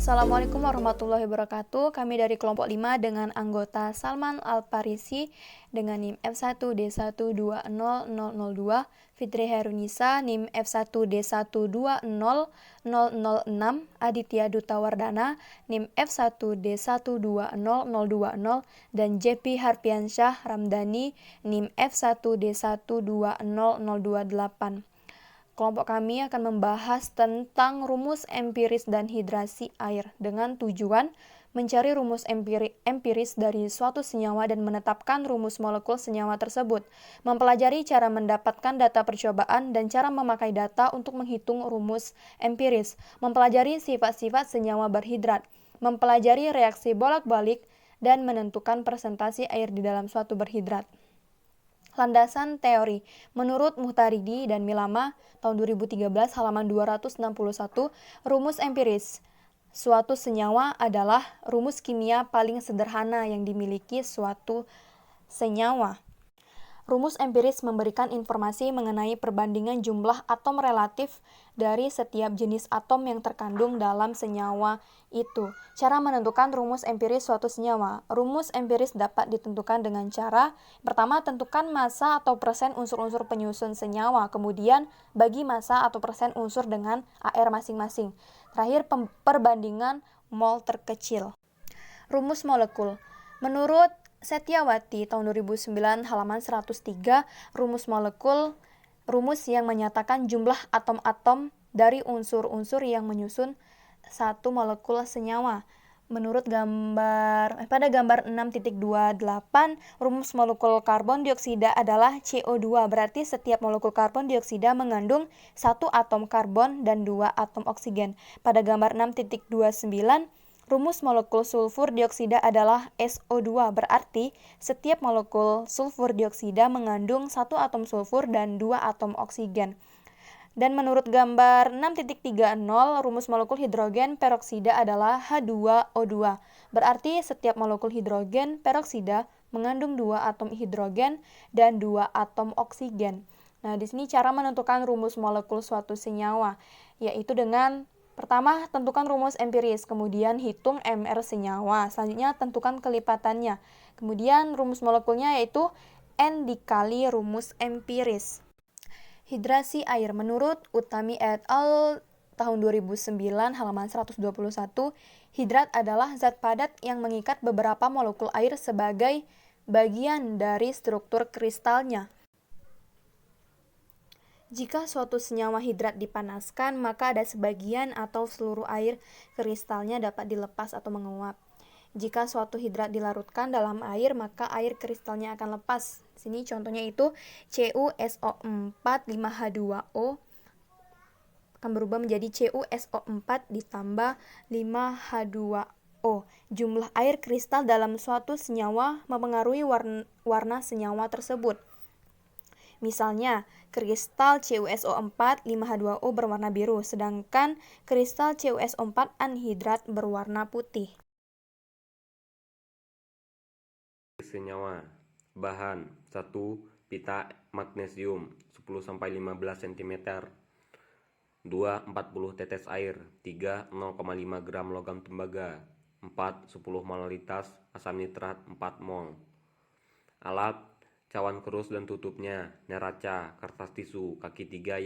Assalamualaikum warahmatullahi wabarakatuh. Kami dari kelompok 5 dengan anggota Salman Al-Parisi dengan NIM F1D1200002, Fitri Herunisa NIM F1D1200006, Aditya Dutawardana NIM F1D1200020, dan JP Harpiansyah Ramdhani NIM F1D1200028. Kelompok kami akan membahas tentang rumus empiris dan hidrasi air dengan tujuan mencari rumus empiris dari suatu senyawa dan menetapkan rumus molekul senyawa tersebut, mempelajari cara mendapatkan data percobaan dan cara memakai data untuk menghitung rumus empiris, mempelajari sifat-sifat senyawa berhidrat, mempelajari reaksi bolak-balik, dan menentukan presentasi air di dalam suatu berhidrat. Landasan teori. Menurut Muhtaridi dan Milama, tahun 2013, halaman 261, rumus empiris suatu senyawa adalah rumus kimia paling sederhana yang dimiliki suatu senyawa. Rumus empiris memberikan informasi mengenai perbandingan jumlah atom relatif dari setiap jenis atom yang terkandung dalam senyawa itu. Cara menentukan rumus empiris suatu senyawa. Rumus empiris dapat ditentukan dengan cara: pertama, tentukan massa atau persen unsur-unsur penyusun senyawa, kemudian bagi massa atau persen unsur dengan AR masing-masing. Terakhir, perbandingan mol terkecil. Rumus molekul. Menurut Setiawati tahun 2009 halaman 103, rumus molekul rumus yang menyatakan jumlah atom-atom dari unsur-unsur yang menyusun satu molekul senyawa. Menurut pada gambar 6.28, rumus molekul karbon dioksida adalah CO2, berarti setiap molekul karbon dioksida mengandung satu atom karbon dan dua atom oksigen. Pada gambar 6.29, rumus molekul sulfur dioksida adalah SO2, berarti setiap molekul sulfur dioksida mengandung satu atom sulfur dan dua atom oksigen. Dan menurut gambar 6.30, rumus molekul hidrogen peroksida adalah H2O2, berarti setiap molekul hidrogen peroksida mengandung dua atom hidrogen dan dua atom oksigen. Nah, di sini cara menentukan rumus molekul suatu senyawa, yaitu dengan pertama, tentukan rumus empiris, kemudian hitung MR senyawa, selanjutnya tentukan kelipatannya. Kemudian rumus molekulnya yaitu N dikali rumus empiris. Hidrasi air. Menurut Utami et al. Tahun 2009 halaman 121, hidrat adalah zat padat yang mengikat beberapa molekul air sebagai bagian dari struktur kristalnya. Jika suatu senyawa hidrat dipanaskan, maka ada sebagian atau seluruh air kristalnya dapat dilepas atau menguap. Jika suatu hidrat dilarutkan dalam air, maka air kristalnya akan lepas. Sini contohnya itu CuSO4 5H2O akan berubah menjadi CuSO4 ditambah 5H2O. Jumlah air kristal dalam suatu senyawa mempengaruhi warna senyawa tersebut. Misalnya, kristal CuSO4 5H2O berwarna biru, sedangkan kristal CuSO4 anhidrat berwarna putih. Senyawa. Bahan 1. Pita magnesium 10-15 cm. 2. 40 tetes air. 3. 0,5 gram logam tembaga. 4. 10 molalitas asam nitrat 4 mol. Alat: cawan kerus dan tutupnya, neraca, kertas tisu, kaki 3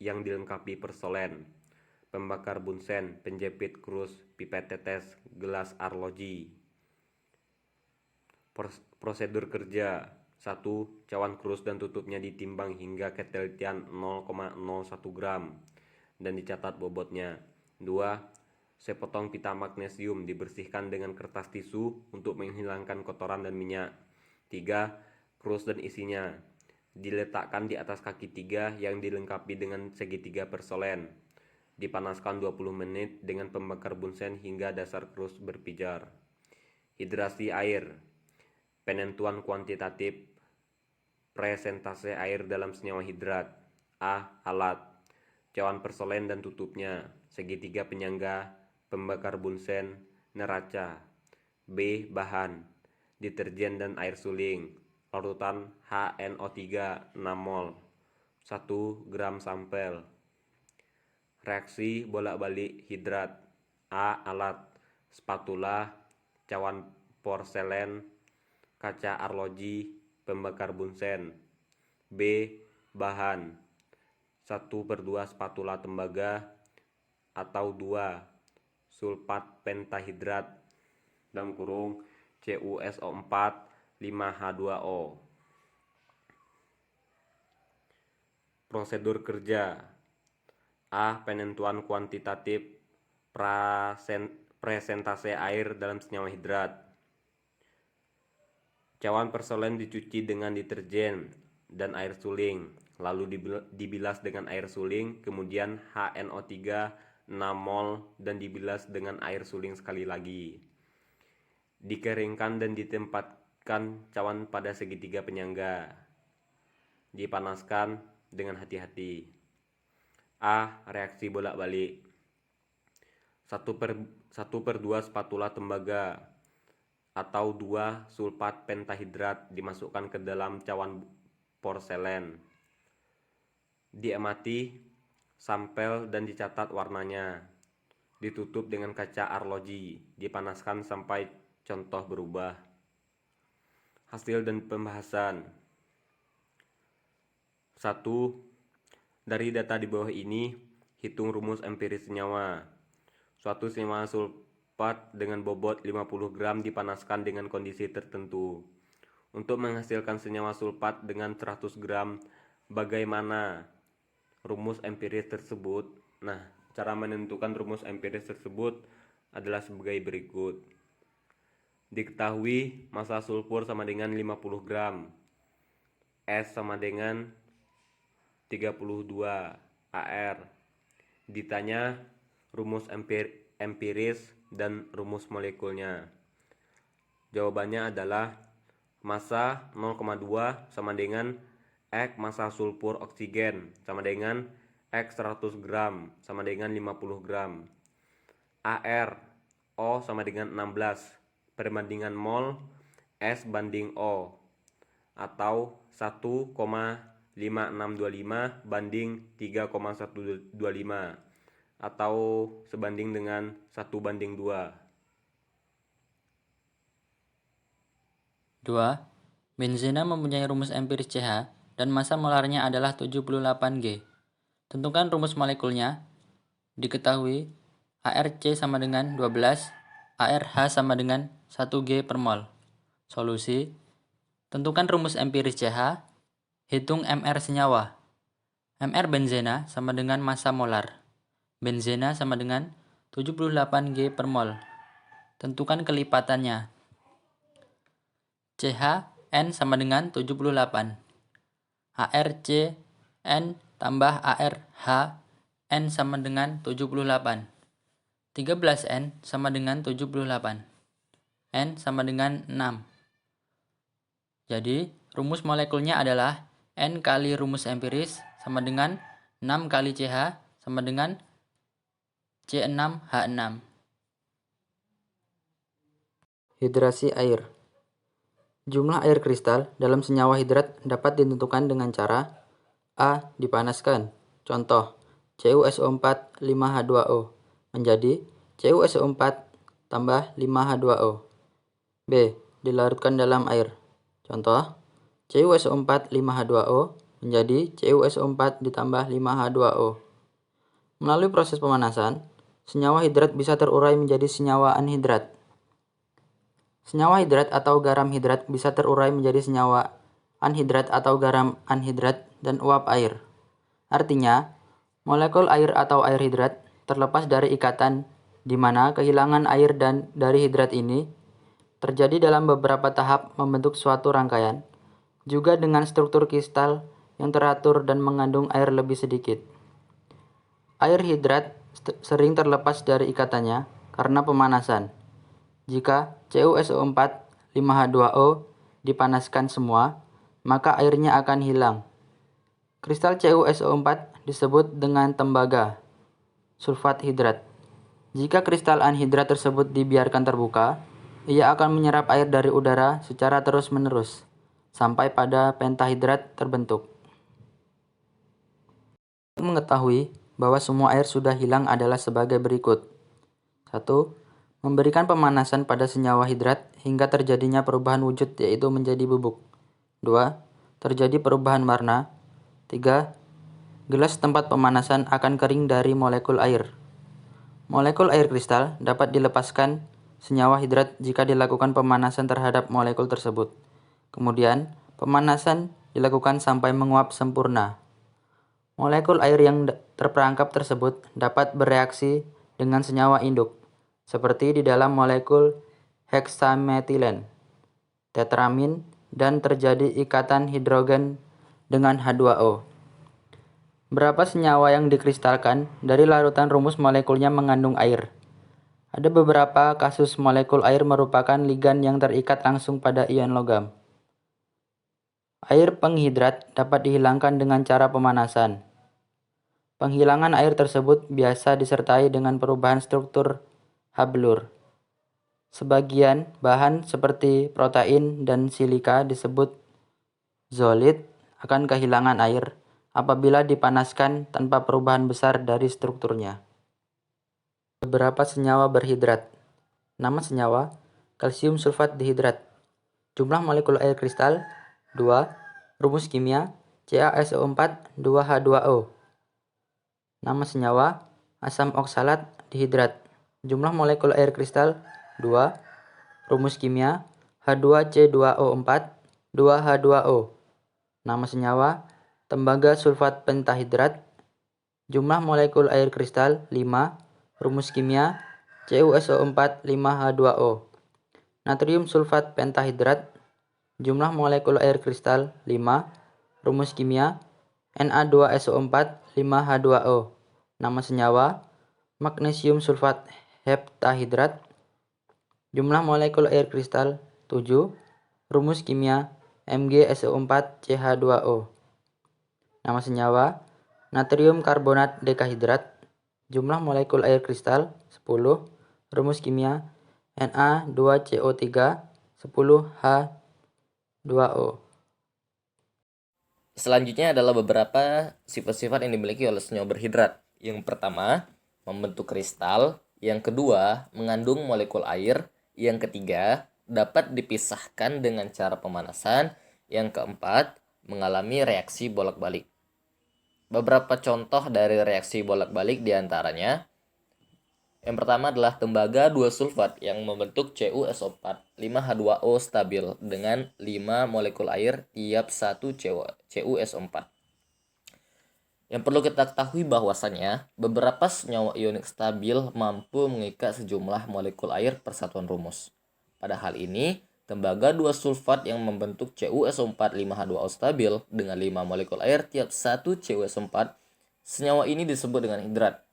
yang dilengkapi persolen, pembakar bunsen, penjepit kerus, pipet tetes, gelas arloji. Prosedur kerja: 1. Cawan kerus dan tutupnya ditimbang hingga ketelitian 0,01 gram dan dicatat bobotnya. 2. Sepotong pita magnesium dibersihkan dengan kertas tisu untuk menghilangkan kotoran dan minyak. 3. Kerus dan isinya diletakkan di atas kaki 3 yang dilengkapi dengan segitiga persolen. Dipanaskan 20 menit dengan pembakar bunsen hingga dasar kerus berpijar. Hidrasi air. Penentuan kuantitatif presentase air dalam senyawa hidrat. A. Alat: cawan persolen dan tutupnya, segitiga penyangga, pembakar bunsen, neraca. B. Bahan: deterjen dan air suling, larutan HNO3 6 mol, 1 gram sampel. Reaksi bolak-balik hidrat. A. Alat: spatula, cawan porselen, kaca arloji, pembakar bunsen. B. Bahan: 1/2 spatula tembaga atau 2 sulfat pentahidrat (CuSO4 5H2O). Prosedur kerja: A. Penentuan kuantitatif presentase air dalam senyawa hidrat. Cawan porselen dicuci dengan deterjen dan air suling, lalu dibilas dengan air suling, kemudian HNO3 6 mol dan dibilas dengan air suling sekali lagi. Dikeringkan dan ditempatkan cawan pada segitiga penyangga. Dipanaskan dengan hati-hati. A. Reaksi bolak-balik: 1/2 spatula tembaga atau 2 sulfat pentahidrat dimasukkan ke dalam cawan porselen. Diamati sampel dan dicatat warnanya. Ditutup dengan kaca arloji. Dipanaskan sampai contoh berubah. Hasil dan pembahasan. 1. Dari data di bawah ini, hitung rumus empiris senyawa. Suatu senyawa sulfat dengan bobot 50 gram dipanaskan dengan kondisi tertentu. Untuk menghasilkan senyawa sulfat dengan 100 gram, bagaimana rumus empiris tersebut? Nah, cara menentukan rumus empiris tersebut adalah sebagai berikut. Diketahui massa sulfur sama dengan 50 gram. S sama dengan 32 AR. Ditanya rumus empiris dan rumus molekulnya. Jawabannya adalah massa 0,2 sama dengan X massa sulfur oksigen sama dengan X 100 gram sama dengan 50 gram. AR O sama dengan 16 perbandingan mol S banding O atau 1,5625 banding 3,125 atau sebanding dengan 1:2. 2. Benzena mempunyai rumus empiris CH dan massa molarnya adalah 78 G. Tentukan rumus molekulnya. Diketahui ARC sama dengan 12, ARH sama dengan 1 G per mol. Solusi: tentukan rumus empiris CH, hitung MR senyawa. MR benzena sama dengan massa molar. Benzena sama dengan 78 G per mol. Tentukan kelipatannya. CH N sama dengan 78. ARC N tambah ARH N sama dengan 78. 13N sama dengan 78. N sama dengan 6. Jadi, rumus molekulnya adalah N kali rumus empiris sama dengan 6 kali CH sama dengan C6H6. Hidrasi air. Jumlah air kristal dalam senyawa hidrat dapat ditentukan dengan cara A. Dipanaskan. Contoh, CuSO4 5H2O menjadi CuSO4 tambah 5H2O. B. Dilarutkan dalam air. Contoh, CuSO4 5H2O menjadi CuSO4 ditambah 5H2O. Melalui proses pemanasan, senyawa hidrat bisa terurai menjadi senyawa anhidrat. Senyawa hidrat atau garam hidrat bisa terurai menjadi senyawa anhidrat atau garam anhidrat dan uap air. Artinya, molekul air atau air hidrat terlepas dari ikatan di mana kehilangan air dan dari hidrat ini terjadi dalam beberapa tahap membentuk suatu rangkaian, juga dengan struktur kristal yang teratur dan mengandung air lebih sedikit. Air hidrat sering terlepas dari ikatannya karena pemanasan. Jika CuSO4 5H2O dipanaskan semua, maka airnya akan hilang. Kristal CuSO4 disebut dengan tembaga, sulfat hidrat. Jika kristal anhidrat tersebut dibiarkan terbuka, ia akan menyerap air dari udara secara terus-menerus, sampai pada pentahidrat terbentuk. Mengetahui bahwa semua air sudah hilang adalah sebagai berikut. 1. Memberikan pemanasan pada senyawa hidrat hingga terjadinya perubahan wujud yaitu menjadi bubuk. 2. Terjadi perubahan warna. 3. Gelas tempat pemanasan akan kering dari molekul air. Molekul air kristal dapat dilepaskan senyawa hidrat jika dilakukan pemanasan terhadap molekul tersebut. Kemudian, pemanasan dilakukan sampai menguap sempurna. Molekul air yang terperangkap tersebut dapat bereaksi dengan senyawa induk, seperti di dalam molekul heksametilen, tetramin, dan terjadi ikatan hidrogen dengan H2O. Berapa senyawa yang dikristalkan dari larutan rumus molekulnya mengandung air. Ada beberapa kasus molekul air merupakan ligan yang terikat langsung pada ion logam. Air penghidrat dapat dihilangkan dengan cara pemanasan. Penghilangan air tersebut biasa disertai dengan perubahan struktur hablur. Sebagian bahan seperti protein dan silika disebut zolid akan kehilangan air apabila dipanaskan tanpa perubahan besar dari strukturnya. Beberapa senyawa berhidrat. Nama senyawa: kalsium sulfat dihidrat. Jumlah molekul air kristal 2. Rumus kimia: CaSO4 2H2O. Nama senyawa: asam oksalat dihidrat. Jumlah molekul air kristal 2. Rumus kimia: H2C2O4 2H2O. Nama senyawa: tembaga sulfat pentahidrat. Jumlah molekul air kristal 5. Rumus kimia: CuSO4 5H2O. Natrium sulfat pentahidrat. Jumlah molekul air kristal 5. Rumus kimia: Na2SO4 5H2O. Nama senyawa: magnesium sulfat heptahidrat. Jumlah molekul air kristal 7. Rumus kimia: MgSO4CH2O. Nama senyawa: natrium karbonat dekahidrat. Jumlah molekul air kristal 10. Rumus kimia: Na2CO3 10H2O. Selanjutnya adalah beberapa sifat-sifat yang dimiliki oleh senyawa berhidrat. Yang pertama, membentuk kristal. Yang kedua, mengandung molekul air. Yang ketiga, dapat dipisahkan dengan cara pemanasan. Yang keempat, mengalami reaksi bolak-balik. Beberapa contoh dari reaksi bolak-balik diantaranya: yang pertama adalah tembaga 2-sulfat yang membentuk CuSO4 5H2O stabil dengan 5 molekul air tiap 1 CuSO4. Yang perlu kita ketahui bahwasannya beberapa senyawa ionik stabil mampu mengikat sejumlah molekul air persatuan rumus. Pada hal ini, tembaga 2-sulfat yang membentuk CuSO4 5H2O stabil dengan 5 molekul air tiap 1 CuSO4, senyawa ini disebut dengan hidrat.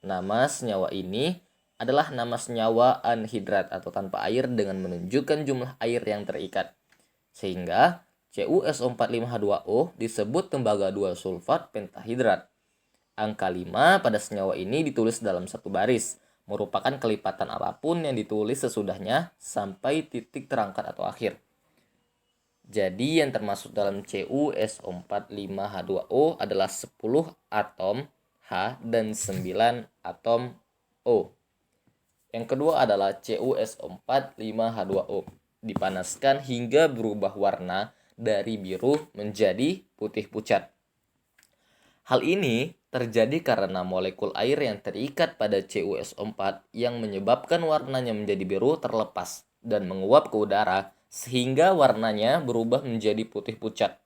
Nama senyawa ini adalah nama senyawa anhidrat atau tanpa air dengan menunjukkan jumlah air yang terikat. Sehingga CuSO4 5H2O disebut tembaga 2-sulfat pentahidrat. Angka 5 pada senyawa ini ditulis dalam satu baris, merupakan kelipatan apapun yang ditulis sesudahnya sampai titik terangkat atau akhir. Jadi yang termasuk dalam CuSO4 5H2O adalah 10 atom H dan 9 atom O. Yang kedua adalah CuSO4 5H2O. Dipanaskan hingga berubah warna dari biru menjadi putih pucat. Hal ini terjadi karena molekul air yang terikat pada CuSO4 yang menyebabkan warnanya menjadi biru terlepas dan menguap ke udara sehingga warnanya berubah menjadi putih pucat.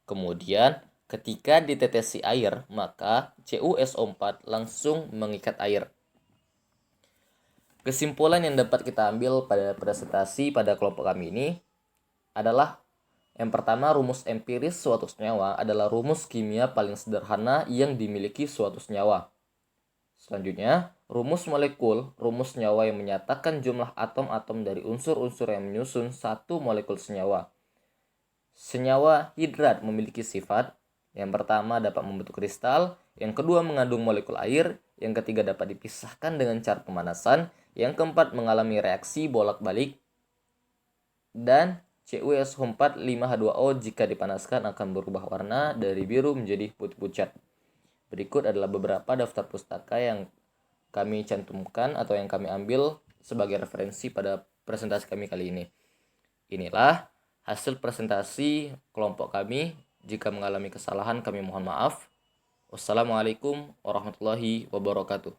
Kemudian ketika ditetesi air, maka CuSO4 langsung mengikat air. Kesimpulan yang dapat kita ambil pada presentasi pada kelompok kami ini adalah: yang pertama, rumus empiris suatu senyawa adalah rumus kimia paling sederhana yang dimiliki suatu senyawa. Selanjutnya, rumus molekul, rumus senyawa yang menyatakan jumlah atom-atom dari unsur-unsur yang menyusun satu molekul senyawa. Senyawa hidrat memiliki sifat: yang pertama dapat membentuk kristal, yang kedua mengandung molekul air, yang ketiga dapat dipisahkan dengan cara pemanasan, yang keempat mengalami reaksi bolak-balik, dan CuSO4 5H2O jika dipanaskan akan berubah warna dari biru menjadi putih pucat. Berikut adalah beberapa daftar pustaka yang kami cantumkan atau yang kami ambil sebagai referensi pada presentasi kami kali ini. Inilah hasil presentasi kelompok kami. Jika mengalami kesalahan kami mohon maaf. Wassalamualaikum warahmatullahi wabarakatuh.